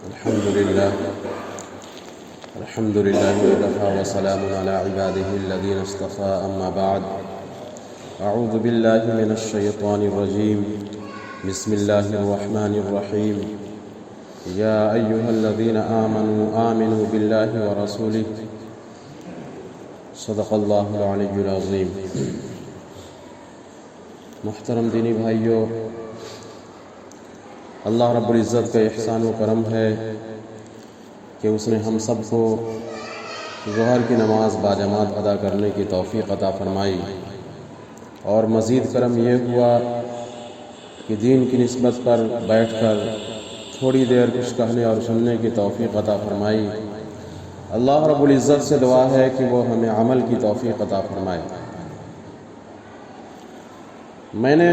الحمد لله وكفى وسلام على عباده الذين اصطفى أما بعد أعوذ بالله من الشيطان الرجيم بسم الله الرحمن الرحيم يا أيها الذين آمنوا بالله ورسوله صدق الله العلي العظيم۔ محترم دینی بھائیوں، اللہ رب العزت کا احسان و کرم ہے کہ اس نے ہم سب کو ظہر کی نماز باجماعت ادا کرنے کی توفیق عطا فرمائی، اور مزید کرم یہ ہوا کہ دین کی نسبت پر بیٹھ کر تھوڑی دیر کچھ کہنے اور سننے کی توفیق عطا فرمائی۔ اللہ رب العزت سے دعا ہے کہ وہ ہمیں عمل کی توفیق عطا فرمائے۔ میں نے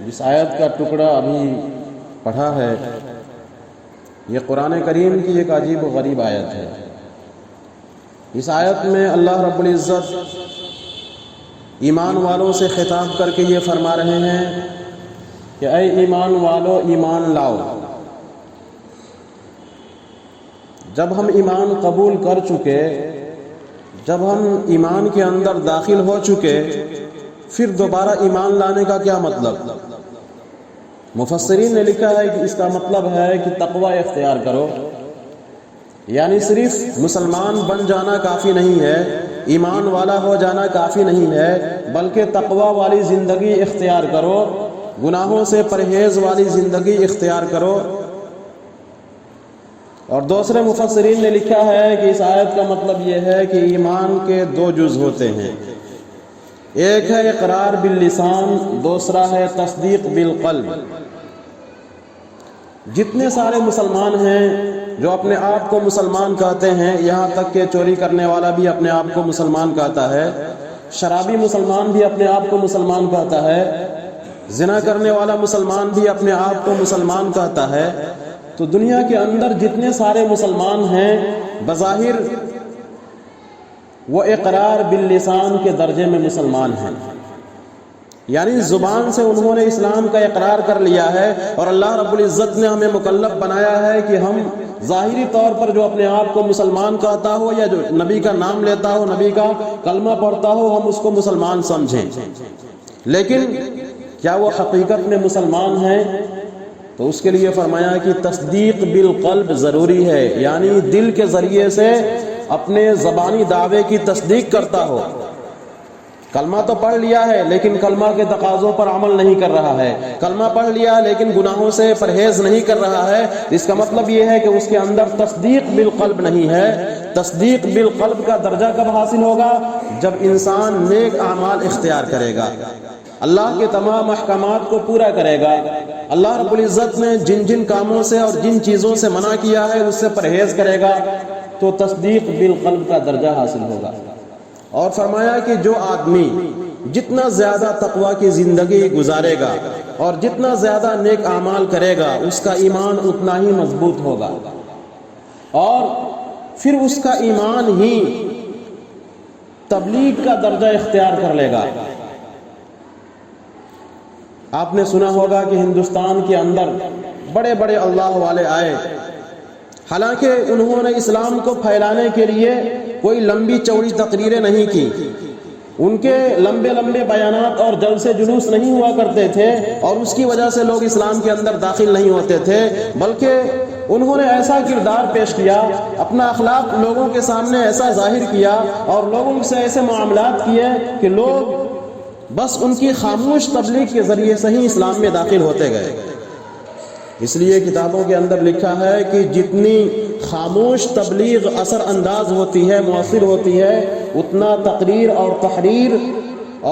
جس آیت کا ٹکڑا ابھی پڑھا ہے، یہ قرآن کریم کی ایک عجیب و غریب آیت ہے۔ اس آیت میں اللہ رب العزت ایمان والوں سے خطاب کر کے یہ فرما رہے ہیں کہ اے ایمان والو، ایمان لاؤ۔ جب ہم ایمان قبول کر چکے، جب ہم ایمان کے اندر داخل ہو چکے، پھر دوبارہ ایمان لانے کا کیا مطلب؟ مفسرین نے لکھا ہے کہ اس کا مطلب ہے کہ تقوی اختیار کرو، یعنی صرف مسلمان بن جانا کافی نہیں ہے، ایمان والا ہو جانا کافی نہیں ہے، بلکہ تقوی والی زندگی اختیار کرو، گناہوں سے پرہیز والی زندگی اختیار کرو۔ اور دوسرے مفسرین نے لکھا ہے کہ اس آیت کا مطلب یہ ہے کہ ایمان کے دو جز ہوتے ہیں، ایک ہے اقرار باللسان، دوسرا ہے تصدیق بالقلب۔ جتنے سارے مسلمان ہیں جو اپنے آپ کو مسلمان کہتے ہیں، یہاں تک کہ چوری کرنے والا بھی اپنے آپ کو مسلمان کہتا ہے، شرابی مسلمان بھی اپنے آپ کو مسلمان کہتا ہے، زنا کرنے والا مسلمان بھی اپنے آپ کو مسلمان کہتا ہے، تو دنیا کے اندر جتنے سارے مسلمان ہیں بظاہر وہ اقرار باللسان کے درجے میں مسلمان ہیں، یعنی زبان سے انہوں نے اسلام کا اقرار کر لیا ہے، اور اللہ رب العزت نے ہمیں مکلف بنایا ہے کہ ہم ظاہری طور پر جو اپنے آپ کو مسلمان کہتا ہو یا جو نبی کا نام لیتا ہو، نبی کا کلمہ پڑھتا ہو، ہم اس کو مسلمان سمجھیں، لیکن کیا وہ حقیقت میں مسلمان ہیں؟ تو اس کے لیے فرمایا کہ تصدیق بالقلب ضروری ہے، یعنی دل کے ذریعے سے اپنے زبانی دعوے کی تصدیق کرتا ہو۔ کلمہ تو پڑھ لیا ہے لیکن کلمہ کے تقاضوں پر عمل نہیں کر رہا ہے، کلمہ پڑھ لیا ہے لیکن گناہوں سے پرہیز نہیں کر رہا ہے، اس کا مطلب یہ ہے کہ اس کے اندر تصدیق بالقلب نہیں ہے۔ تصدیق بالقلب کا درجہ کب حاصل ہوگا؟ جب انسان نیک اعمال اختیار کرے گا، اللہ کے تمام احکامات کو پورا کرے گا، اللہ رب العزت نے جن جن کاموں سے اور جن چیزوں سے منع کیا ہے اس سے پرہیز کرے گا، تو تصدیق بالقلب کا درجہ حاصل ہوگا۔ اور فرمایا کہ جو آدمی جتنا زیادہ تقوی کی زندگی گزارے گا اور جتنا زیادہ نیک اعمال کرے گا، اس کا ایمان اتنا ہی مضبوط ہوگا، اور پھر اس کا ایمان ہی تبلیغ کا درجہ اختیار کر لے گا۔ آپ نے سنا ہوگا کہ ہندوستان کے اندر بڑے بڑے اللہ والے آئے، حالانکہ انہوں نے اسلام کو پھیلانے کے لیے کوئی لمبی چوڑی تقریریں نہیں کی، ان کے لمبے لمبے بیانات اور جلسے جلوس نہیں ہوا کرتے تھے، اور اس کی وجہ سے لوگ اسلام کے اندر داخل نہیں ہوتے تھے، بلکہ انہوں نے ایسا کردار پیش کیا، اپنا اخلاق لوگوں کے سامنے ایسا ظاہر کیا اور لوگوں سے ایسے معاملات کیے کہ لوگ بس ان کی خاموش تبلیغ کے ذریعے سے ہی اسلام میں داخل ہوتے گئے۔ اس لیے کتابوں کے اندر لکھا ہے کہ جتنی خاموش تبلیغ اثر انداز ہوتی ہے، مؤثر ہوتی ہے، اتنا تقریر اور تحریر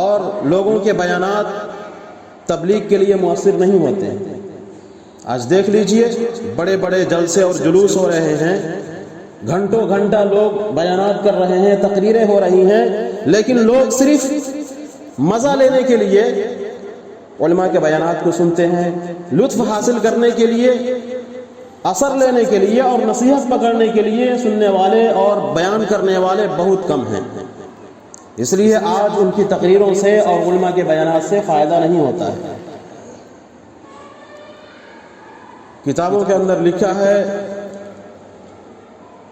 اور لوگوں کے بیانات تبلیغ کے لیے مؤثر نہیں ہوتے ہیں۔ آج دیکھ لیجئے، بڑے بڑے جلسے اور جلوس ہو رہے ہیں، گھنٹوں گھنٹہ لوگ بیانات کر رہے ہیں، تقریریں ہو رہی ہیں، لیکن لوگ صرف مزہ لینے کے لیے علماء کے بیانات کو سنتے ہیں، لطف حاصل کرنے کے لیے، اثر لینے کے لیے اور نصیحت پکڑنے کے لیے سننے والے اور بیان کرنے والے بہت کم ہیں۔ اس لیے آج ان کی تقریروں سے اور علماء کے بیانات سے فائدہ نہیں ہوتا ہے۔ کتابوں کے اندر لکھا ہے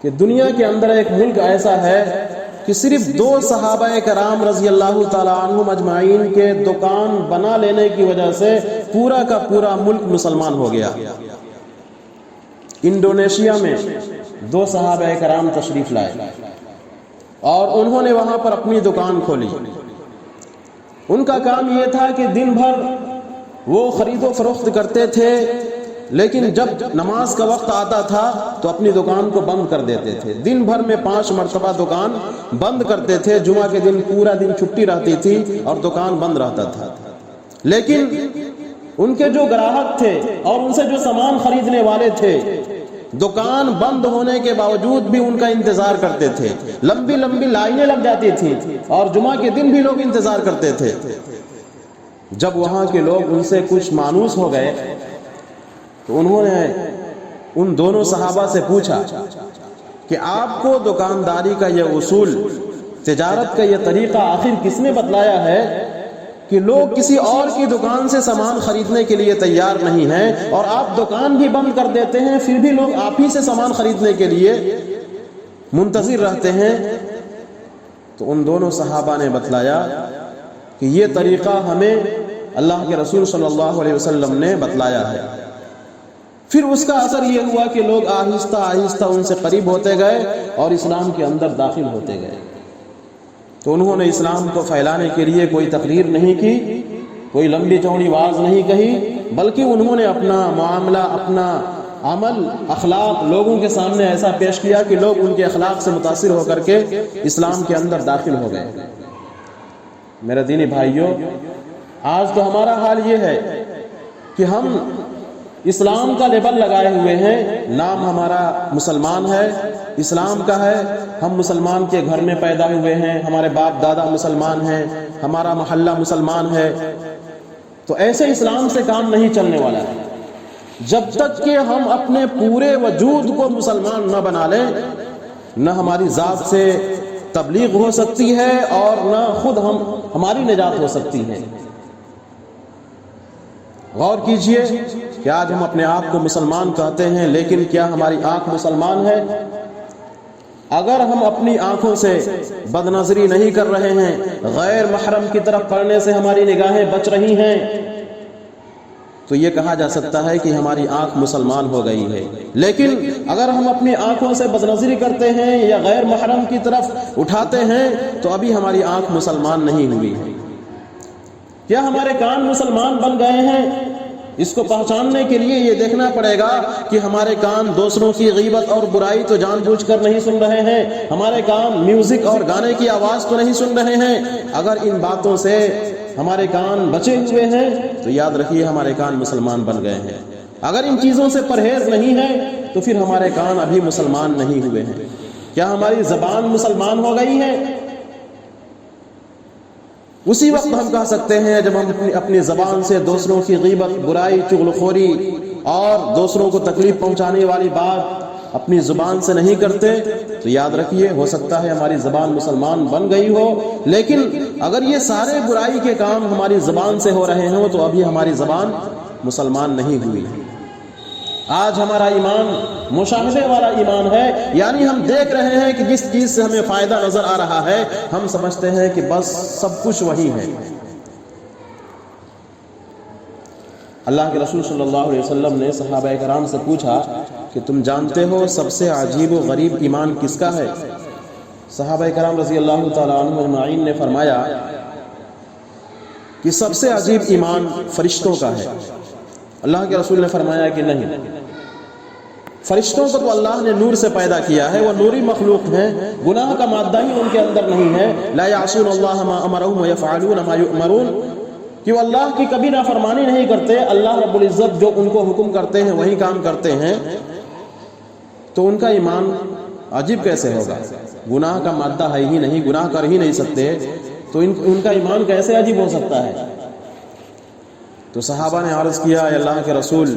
کہ دنیا کے اندر ایک ملک ایسا ہے کہ صرف 2 صحابہ کرام رضی اللہ تعالیٰ عنہم اجمعین کے دکان بنا لینے کی وجہ سے پورا کا پورا ملک مسلمان ہو گیا۔ انڈونیشیا میں 2 صحابہ کرام تشریف لائے اور انہوں نے وہاں پر اپنی دکان کھولی۔ ان کا کام یہ تھا کہ دن بھر وہ خرید و فروخت کرتے تھے، لیکن جب نماز کا وقت آتا تھا تو اپنی دکان کو بند کر دیتے تھے۔ دن بھر میں 5 مرتبہ دکان بند کرتے تھے۔ جمعہ کے دن پورا دن چھٹی رہتی تھی اور دکان بند رہتا تھا، لیکن ان کے جو گراہک تھے اور ان سے جو سامان خریدنے والے تھے دکان بند ہونے کے باوجود بھی ان کا انتظار کرتے تھے۔ لمبی لمبی لائنیں لگ جاتی تھیں اور جمعہ کے دن بھی لوگ انتظار کرتے تھے۔ جب وہاں کے لوگ ان سے کچھ مانوس ہو گئے تو انہوں نے ان دونوں صحابہ سے پوچھا کہ آپ کو دکانداری کا یہ اصول، تجارت کا یہ طریقہ آخر کس نے بتلایا ہے کہ لوگ کسی اور کی دکان سے سامان خریدنے کے لیے تیار نہیں ہیں اور آپ دکان بھی بند کر دیتے ہیں، پھر بھی لوگ آپ ہی سے سامان خریدنے کے لیے منتظر رہتے ہیں؟ تو ان دونوں صحابہ نے بتلایا کہ یہ طریقہ ہمیں اللہ کے رسول صلی اللہ علیہ وسلم نے بتلایا ہے۔ پھر اس کا اثر یہ ہوا کہ لوگ آہستہ آہستہ ان سے قریب ہوتے گئے اور اسلام کے اندر داخل ہوتے گئے۔ تو انہوں نے اسلام کو پھیلانے کے لیے کوئی تقریر نہیں کی، کوئی لمبی چوڑی واز نہیں کہی، بلکہ انہوں نے اپنا معاملہ، اپنا عمل، اخلاق لوگوں کے سامنے ایسا پیش کیا کہ لوگ ان کے اخلاق سے متاثر ہو کر کے اسلام کے اندر داخل ہو گئے۔ میرے دینی بھائیوں، آج تو ہمارا حال یہ ہے کہ ہم اسلام کا لیبل لگائے ہوئے ہیں، نام ہمارا مسلمان ہے، اسلام کا ہے، ہم مسلمان کے گھر میں پیدا ہوئے ہیں، ہمارے باپ دادا مسلمان ہیں، ہمارا محلہ مسلمان ہے۔ تو ایسے اسلام سے کام نہیں چلنے والا ہے۔ جب تک کہ ہم اپنے پورے وجود کو مسلمان نہ بنا لیں، نہ ہماری ذات سے تبلیغ ہو سکتی ہے اور نہ خود ہماری نجات ہو سکتی ہے۔ غور کیجئے کہ آج ہم اپنے آپ کو مسلمان کہتے ہیں، لیکن کیا ہماری آنکھ مسلمان ہے؟ اگر ہم اپنی آنکھوں سے بد نظری نہیں کر رہے ہیں، غیر محرم کی طرف پڑھنے سے ہماری نگاہیں بچ رہی ہیں، تو یہ کہا جا سکتا ہے کہ ہماری آنکھ مسلمان ہو گئی ہے۔ لیکن اگر ہم اپنی آنکھوں سے بد نظری کرتے ہیں یا غیر محرم کی طرف اٹھاتے ہیں تو ابھی ہماری آنکھ مسلمان نہیں ہوئی ہے۔ کیا ہمارے کان مسلمان بن گئے ہیں؟ اس کو پہچاننے کے لیے یہ دیکھنا پڑے گا کہ ہمارے کان دوسروں کی غیبت اور برائی تو جان بوجھ کر نہیں سن رہے ہیں، ہمارے کان میوزک اور گانے کی آواز تو نہیں سن رہے ہیں۔ اگر ان باتوں سے ہمارے کان بچے ہوئے ہیں تو یاد رکھیے ہمارے کان مسلمان بن گئے ہیں۔ اگر ان چیزوں سے پرہیز نہیں ہے تو پھر ہمارے کان ابھی مسلمان نہیں ہوئے ہیں۔ کیا ہماری زبان مسلمان ہو گئی ہے؟ اسی وقت ہم کہہ سکتے ہیں جب ہم اپنی زبان سے دوسروں کی غیبت، برائی، چغلخوری اور دوسروں کو تکلیف پہنچانے والی بات اپنی زبان سے نہیں کرتے تو یاد رکھیے ہو سکتا ہے ہماری زبان مسلمان بن گئی ہو، لیکن اگر یہ سارے برائی کے کام ہماری زبان سے ہو رہے ہوں تو ابھی ہماری زبان مسلمان نہیں ہوئی۔ آج ہمارا ایمان مشاہدے والا ایمان ہے، یعنی ہم دیکھ رہے ہیں کہ جس چیز سے ہمیں فائدہ نظر آ رہا ہے ہم سمجھتے ہیں کہ بس سب کچھ وہی ہے۔ اللہ کے رسول صلی اللہ علیہ وسلم نے صحابہ کرام سے پوچھا کہ تم جانتے ہو سب سے عجیب و غریب ایمان کس کا ہے؟ صحابہ کرام رضی اللہ تعالیٰ عنہم اجمعین نے فرمایا کہ سب سے عجیب ایمان فرشتوں کا ہے۔ اللہ کے رسول نے فرمایا کہ نہیں، فرشتوں کو تو اللہ نے نور سے پیدا کیا ہے، وہ نوری مخلوق ہیں، گناہ کا مادہ ہی ان کے اندر نہیں ہے۔ لا یعصون اللہ ما امرهم ویفعلون ما یؤمرون، کہ وہ اللہ کی کبھی نافرمانی نہیں کرتے، اللہ رب العزت جو ان کو حکم کرتے ہیں وہی کام کرتے ہیں۔ تو ان کا ایمان عجیب کیسے ہوگا؟ گناہ کا مادہ ہے ہی نہیں، گناہ کر ہی نہیں سکتے، تو ان کا ایمان کیسے عجیب ہو سکتا ہے؟ تو صحابہ نے عرض کیا اے اللہ کے رسول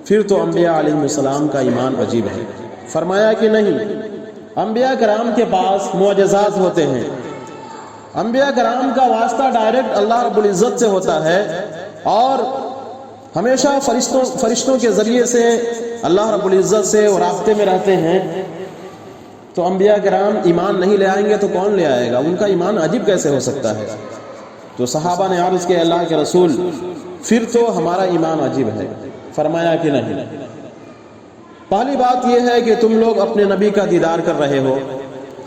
پھر تو انبیاء علیہ السلام کا ایمان عجیب ہے۔ فرمایا کہ نہیں، انبیاء کرام کے پاس معجزات ہوتے ہیں، انبیاء کرام کا واسطہ ڈائریکٹ اللہ رب العزت سے ہوتا ہے اور ہمیشہ فرشتوں کے ذریعے سے اللہ رب العزت سے وہ رابطے میں رہتے ہیں۔ تو انبیاء کرام ایمان نہیں لے آئیں گے تو کون لے آئے گا؟ ان کا ایمان عجیب کیسے ہو سکتا ہے؟ تو صحابہ نے عرض کیا اللہ کے رسول پھر تو ہمارا ایمان عجیب ہے۔ فرمایا کہ نہیں، پہلی بات یہ ہے کہ تم لوگ اپنے نبی کا دیدار کر رہے ہو،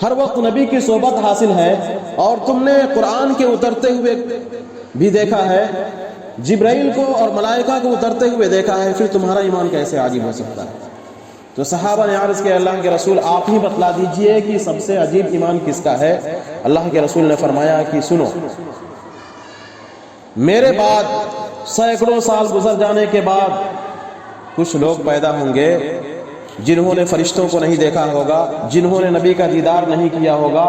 ہر وقت نبی کی صحبت حاصل ہے، اور تم نے قرآن کے اترتے ہوئے بھی دیکھا ہے، جبرائیل کو اور ملائکہ کو اترتے ہوئے دیکھا ہے، پھر تمہارا ایمان کیسے عجیب ہو سکتا ہے؟ تو صحابہ نے عرض کیا اللہ کے رسول آپ ہی بتلا دیجئے کہ سب سے عجیب ایمان کس کا ہے؟ اللہ کے رسول نے فرمایا کہ سنو، میرے بعد سینکڑوں سال گزر جانے کے بعد کچھ لوگ پیدا ہوں گے جنہوں نے فرشتوں کو نہیں دیکھا ہوگا، جنہوں نے نبی کا دیدار نہیں کیا ہوگا،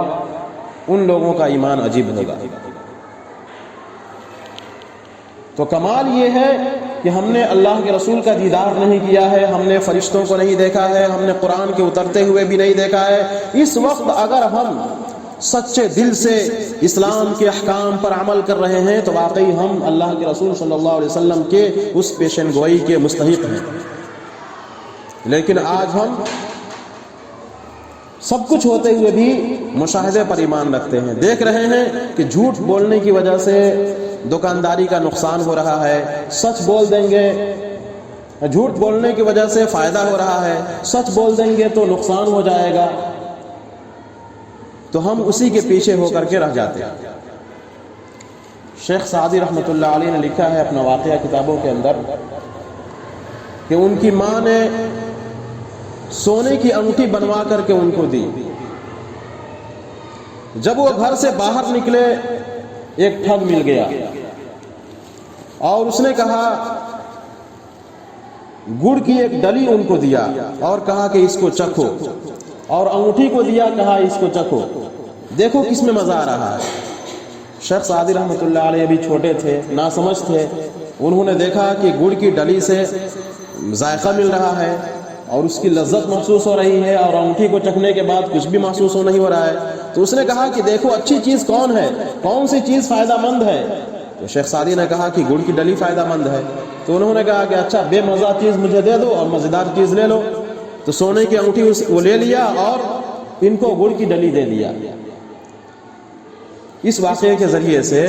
ان لوگوں کا ایمان عجیب ہوگا۔ تو کمال یہ ہے کہ ہم نے اللہ کے رسول کا دیدار نہیں کیا ہے، ہم نے فرشتوں کو نہیں دیکھا ہے، ہم نے قرآن کے اترتے ہوئے بھی نہیں دیکھا ہے۔ اس وقت اگر ہم سچے دل سے اسلام کے احکام پر عمل کر رہے ہیں تو واقعی ہم اللہ کے رسول صلی اللہ علیہ وسلم کے اس پیشن گوئی کے مستحق ہیں۔ لیکن آج ہم سب کچھ ہوتے ہوئے بھی مشاہدے پر ایمان رکھتے ہیں، دیکھ رہے ہیں کہ جھوٹ بولنے کی وجہ سے دکانداری کا نقصان ہو رہا ہے، سچ بول دیں گے، جھوٹ بولنے کی وجہ سے فائدہ ہو رہا ہے، سچ بول دیں گے تو نقصان ہو جائے گا، تو ہم اسی کے پیچھے ہو کر کے رہ جاتے ہیں۔ شیخ سعدی رحمۃ اللہ علیہ نے لکھا ہے اپنا واقعہ کتابوں کے اندر کہ ان کی ماں نے سونے کی انگوٹھی بنوا کر کے ان کو دی۔ جب وہ گھر سے باہر نکلے ایک ٹھگ مل گیا اور اس نے کہا، گڑ کی ایک ڈلی ان کو دیا اور کہا کہ اس کو چکھو، اور انگوٹھی کو دیا، کہا اس کو چکھو، دیکھو کس میں مزہ آ رہا ہے۔ شیخ سعدی رحمۃ اللہ علیہ بھی چھوٹے تھے، ناسمجھ تھے، انہوں نے دیکھا کہ گڑ کی ڈلی سے ذائقہ مل رہا ہے اور اس کی لذت محسوس ہو رہی ہے، اور انگوٹھی کو چکھنے کے بعد کچھ بھی محسوس نہیں ہو رہا ہے، تو اس نے کہا کہ دیکھو اچھی چیز کون ہے، کون سی چیز فائدہ مند ہے؟ تو شیخ سعدی نے کہا کہ گڑ کی ڈلی فائدہ مند ہے۔ تو انہوں نے کہا کہ اچھا بے مزہ چیز مجھے دے دو اور مزیدار چیز لے لو۔ تو سونے کی انگوٹھی وہ لے لیا اور ان کو گڑ کی ڈلی دے دیا۔ اس واقعے کے ذریعے سے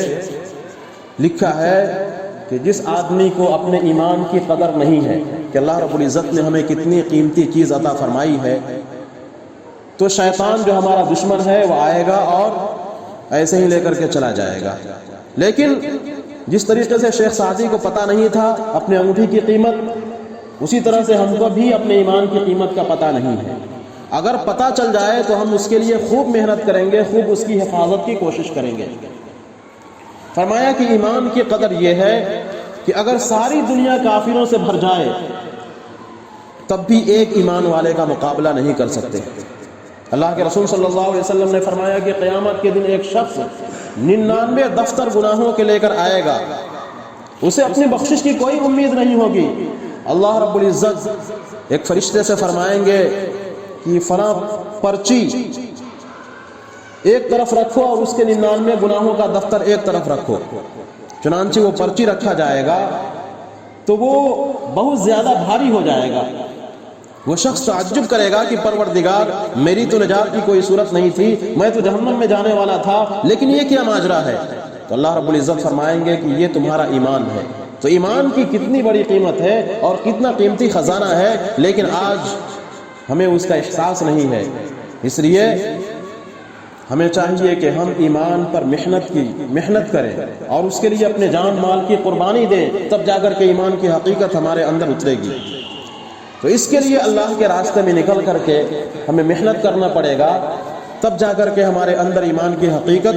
لکھا ہے کہ جس آدمی کو اپنے ایمان کی قدر نہیں ہے کہ اللہ رب العزت نے ہمیں کتنی قیمتی چیز عطا فرمائی ہے، تو شیطان جو ہمارا دشمن ہے وہ آئے گا اور ایسے ہی لے کر کے چلا جائے گا۔ لیکن جس طریقے سے شیخ سعدی کو پتہ نہیں تھا اپنے انگوٹھی کی قیمت، اسی طرح سے ہم کو بھی اپنے ایمان کی قیمت کا پتہ نہیں ہے۔ اگر پتہ چل جائے تو ہم اس کے لیے خوب محنت کریں گے، خوب اس کی حفاظت کی کوشش کریں گے۔ فرمایا کہ ایمان کی قدر یہ ہے کہ اگر ساری دنیا کافروں سے بھر جائے تب بھی ایک ایمان والے کا مقابلہ نہیں کر سکتے۔ اللہ کے رسول صلی اللہ علیہ وسلم نے فرمایا کہ قیامت کے دن ایک شخص 99 دفتر گناہوں کے لے کر آئے گا، اسے اپنی بخشش کی کوئی امید نہیں ہوگی۔ اللہ رب العزت ایک فرشتے سے فرمائیں گے کہ فلاں پرچی ایک طرف رکھو اور اس کے 99 گناہوں کا دفتر ایک طرف رکھو۔ چنانچہ وہ پرچی رکھا جائے گا تو وہ بہت زیادہ بھاری ہو جائے گا۔ وہ شخص تعجب کرے گا کہ پروردگار میری تو نجات کی کوئی صورت نہیں تھی، میں تو جہنم میں جانے والا تھا، لیکن یہ کیا ماجرا ہے؟ تو اللہ رب العزت فرمائیں گے کہ یہ تمہارا ایمان ہے۔ تو ایمان کی کتنی بڑی قیمت ہے اور کتنا قیمتی خزانہ ہے، لیکن آج ہمیں اس کا احساس نہیں ہے۔ اس لیے ہمیں چاہیے کہ ہم ایمان پر محنت کریں اور اس کے لیے اپنے جان مال کی قربانی دیں، تب جا کر کے ایمان کی حقیقت ہمارے اندر اترے گی۔ تو اس کے لیے اللہ کے راستے میں نکل کر کے ہمیں محنت کرنا پڑے گا، تب جا کر کے ہمارے اندر ایمان کی حقیقت